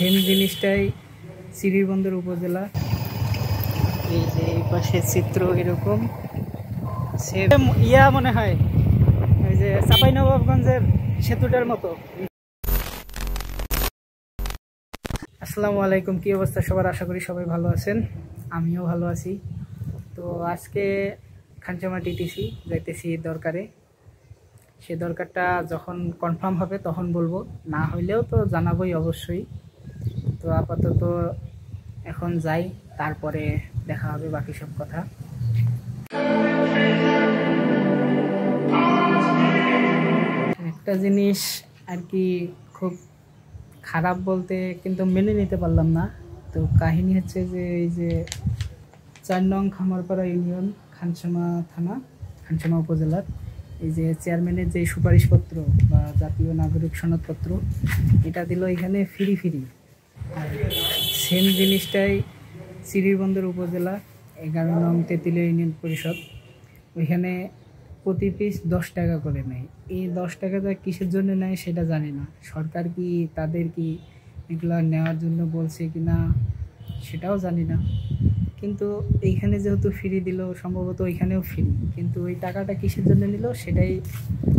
Same জিনিসটাই শ্রীবন্দর উপজেলা। এই যে এই পাশে চিত্র এরকম সেম মনে হয় ওই যে চাঁপাইনবাবগঞ্জের সেতুটার মতো। আসসালামু আলাইকুম, কি অবস্থা সবার? আশা করি সবাই ভালো আছেন, আমিও ভালো আছি। তো আজকে খানসামা টিটিসি যাইতেছি দরকারে। সে দরকারটা যখন কনফার্ম হবে তখন বলবো, না হইলেও তো জানাবোই অবশ্যই। তো আপাতত এখন যাই, তারপরে দেখা হবে বাকি সব কথা। একটা জিনিস আর কি খুব খারাপ বলতে কিন্তু মেনে নিতে পারলাম না। তো কাহিনী হচ্ছে যে এই যে 4 নং খামারপাড়া ইউনিয়ন, খানসামা থানা, খানসামা উপজেলার এই যে চেয়ারম্যানের যে সুপারিশপত্র বা জাতীয় নাগরিক সনদপত্র, এটা দিল এখানে ফ্রি। আর সেম জিনিসটাই শ্রীবন্দর উপজেলা 11 নং তেঁতুলিয়া ইউনিয়ন পরিষদ, ওইখানে প্রতি পিস 10 টাকা করে নেয়। এই 10 টাকাটা কিসের জন্য নেয় সেটা জানি না। সরকার কি তাদের কি এগুলো নেওয়ার জন্য বলছে কি না সেটাও জানি না। কিন্তু এইখানে যেহেতু ফ্রি দিল, সম্ভবত ওইখানেও ফ্রি, কিন্তু ওই টাকাটা কিসের জন্য নিল সেটাই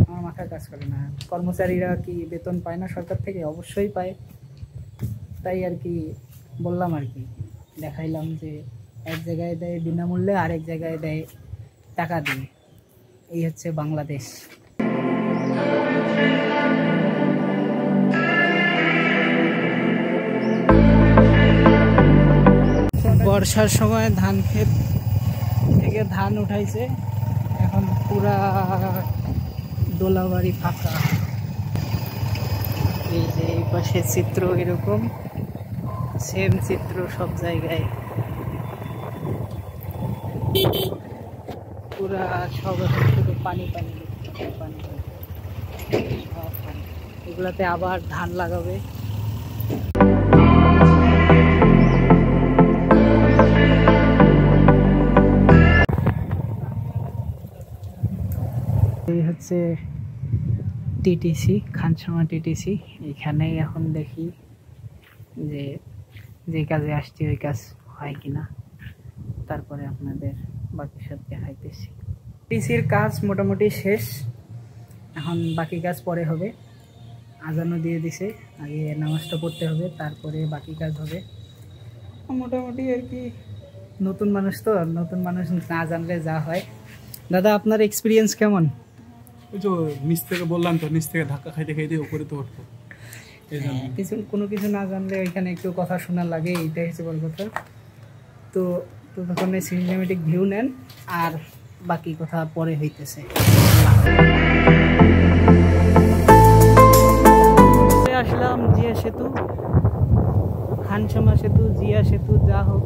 আমার মাথায় কাজ করে না। কর্মচারীরা কি বেতন পায় না সরকার থেকে? অবশ্যই পায়। তাই আর কি বললাম, আর কি দেখাইলাম যে এক জায়গায় দেয় বিনামূল্যে, আরেক জায়গায় দেয় টাকা দিয়ে। এই হচ্ছে বাংলাদেশ। বর্ষার সময় ধান ক্ষেত থেকে ধান উঠাইছে, এখন পুরা দোলাবাড়ি ফাঁকা। এই যে এই পাশে চিত্র এরকম সেম চিত্র সব জায়গায়, পুরা সব শুধু পানি। এগুলাতে আবার ধান লাগাবে। এই হচ্ছে টিটিসি, খানসামা টিটিসি। এখানে এখন দেখি যে কাজে আসছি ওই কাজ হয় কিনা, তারপরে আপনাদের বাকি সব দেখাইতেছি। টিটিসির কাজ মোটামুটি শেষ, এখন বাকি কাজ পরে হবে। আজানও দিয়ে দিছে, আগে নামাজটা পড়তে হবে, তারপরে বাকি কাজ হবে। মোটামুটি আর কি নতুন মানুষ তো, নতুন মানুষ না জানলে যা হয়। দাদা, আপনার এক্সপিরিয়েন্স কেমন? ওই তো নিচ থেকে বললাম তো, নিচ থেকে ধাক্কা খাইতে উপরে তো উঠবো। কোনো কিছু না জানলে ওইখানে একটু কথা শোনা লাগে, এইটাই হচ্ছে বড় কথা। তো তখন সিনেমেটিক ভিউ নেন, আর বাকি কথা পরে হইতেছে। আসলাম জিয়া সেতু, খানসামা সেতু, জিয়া সেতু, যা হোক।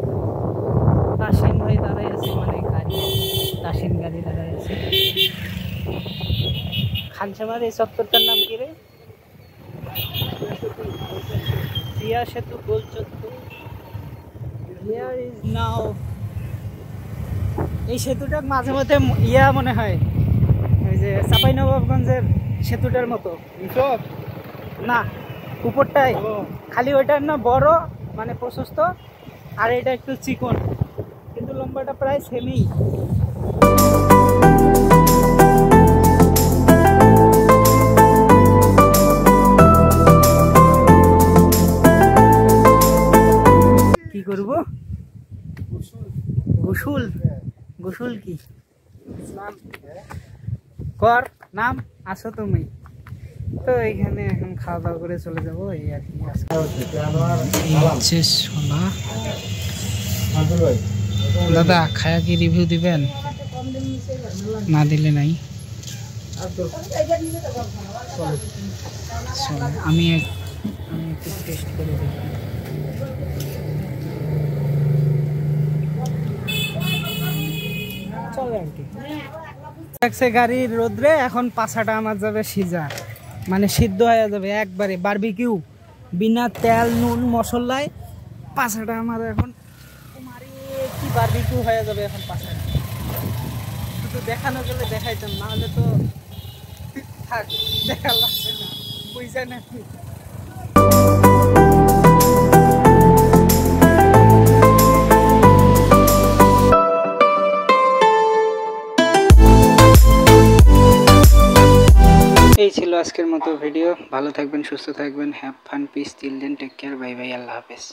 তাসিন ভাই দাঁড়াই আছে, মানে গাড়ি, তাসিন গাড়ি দাঁড়াই আছে। খানসামার এই চত্বরটার নাম কি রে? জিয়া সেতু, গোল চত্বর। এই সেতুটা মাঝে মধ্যে মনে হয় ওই যে চাঁপাইনবাবগঞ্জের সেতুটার মতো। না, উপরটাই খালি ওইটার না বড়, মানে প্রশস্ত, আর এটা একটু চিকন, কিন্তু লম্বাটা প্রায় সেমই। কি করব? গোসল কি কর, নাম আসো তুমি তো। এখানে এখন খাওয়া দাওয়া করে চলে যাবো, এই আর কি। দাদা, খায়া কি রিভিউ দিবেন? না দিলে নাই। আমি একটু টেস্ট করে দেখি। চলে আর কি। গাড়ির রোদ্রে এখন পাছাটা আমার যাবে সিজা, মানে সিদ্ধ হয়ে যাবে একবারে, বারবিকিউ বিনা তেল নুন মশলায়। পাছাটা আমার এখন কি বারবিকিউ হয়ে যাবে এখন পাছাটা। শুধু দেখানো গেলে দেখাইতাম, না হলে তো থাক, দেখা লাগছে না, বুঝছেন নাকি? এই ছিল আজকের মতো ভিডিও। ভালো থাকবেন, সুস্থ থাকবেন, have fun, peace, children, take care, bye bye, আল্লাহ হাফেজ।